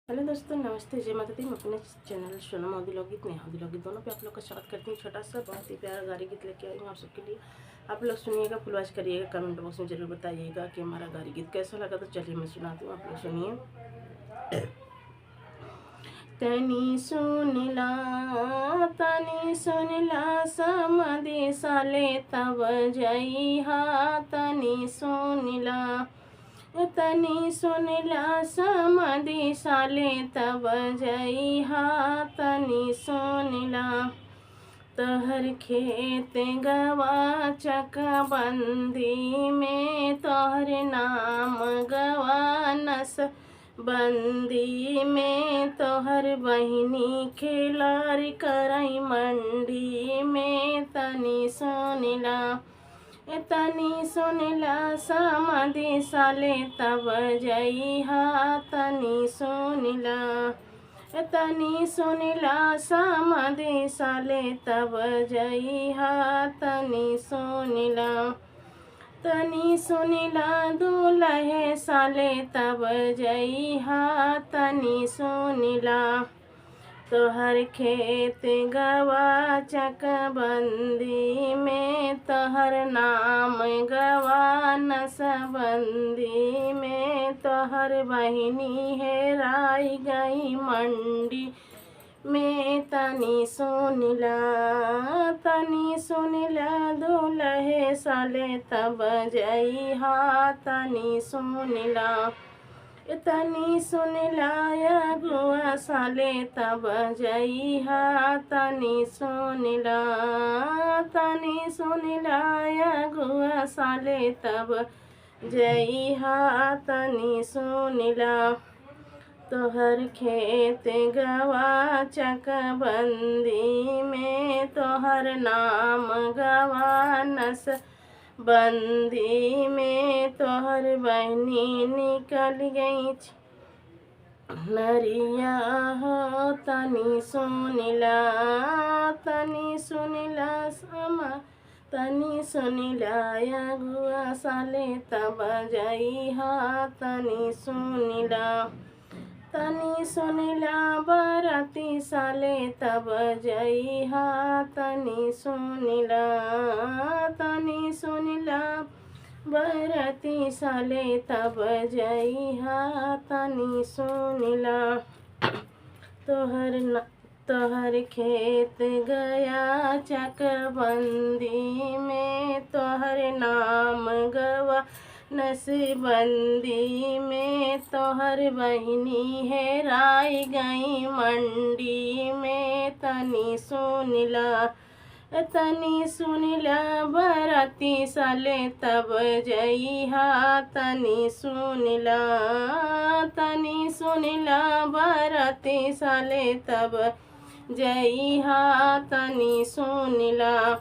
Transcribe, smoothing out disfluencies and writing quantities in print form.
Hello दोस्तों, नमस्ते, जय माता दी। मैं अपने चैनल सोनम मोदी लोकगीत नेहा लोकगीत दोनों पे आप लोग का स्वागत करती हूँ। छोटा सा बहुत ही प्यारा गारी गीत लेके आई हूँ आप सबके लिए। आप लोग सुनिएगा, फुल वॉच करिएगा, कमेंट बॉक्स में जरूर बताइएगा कि हमारा गारी गीत कैसा लगा। तो चलिए मैं सुनाती हूँ, आप लोग सुनिए। तनी सुन ला समाधि साले तब जइहा। तनी सुन ला समाधि साले तब जइहा। तनी सुन ला तोहर खेत गवा चकबंदी में, तोहर नाम गवा नस बंदी में, तोहर बहिनी खेलार करई मंडी में। तनी सुन ला समाधि साले तब जइहा। तनी सुन ला समाधि साले तब जइहा। तनी सुन ला दूल्हे साले तब जइहा। तनी सुन ला तोहर खेत गवा चकबंदी में, तोहर नाम गवा नसबंदी में, तोहर बहिनी हेराई गई मंडी में। तनी सुन ला दूल्हे साले तब जइहा। तनी सुन ला अगुआ साले तब जइहा। तनी सुन ला अगुआ साले तब जइहा। तनी सुन ला तोहर खेत गवा चकबंदी में, तोहर नाम गवा नस बंदी में, तोहर बहनी निकल गई नरिया हो। तनी सुन ला अगुआ साले तब जइहा। तनी सुन ला बराती साले तब जइहा। तनी सुन ला बराती साले तब जइहा। तनी सुन ला तोहर खेत गया चकबंदी में, तोहर नाम गवा नसबंदी में, तोहर बहिनी हेराई गई मंडी में। तनी सुन ला बराती साले तब जइहा। तनी सुन ला बराती साले तब जइहा। तनी सुन ला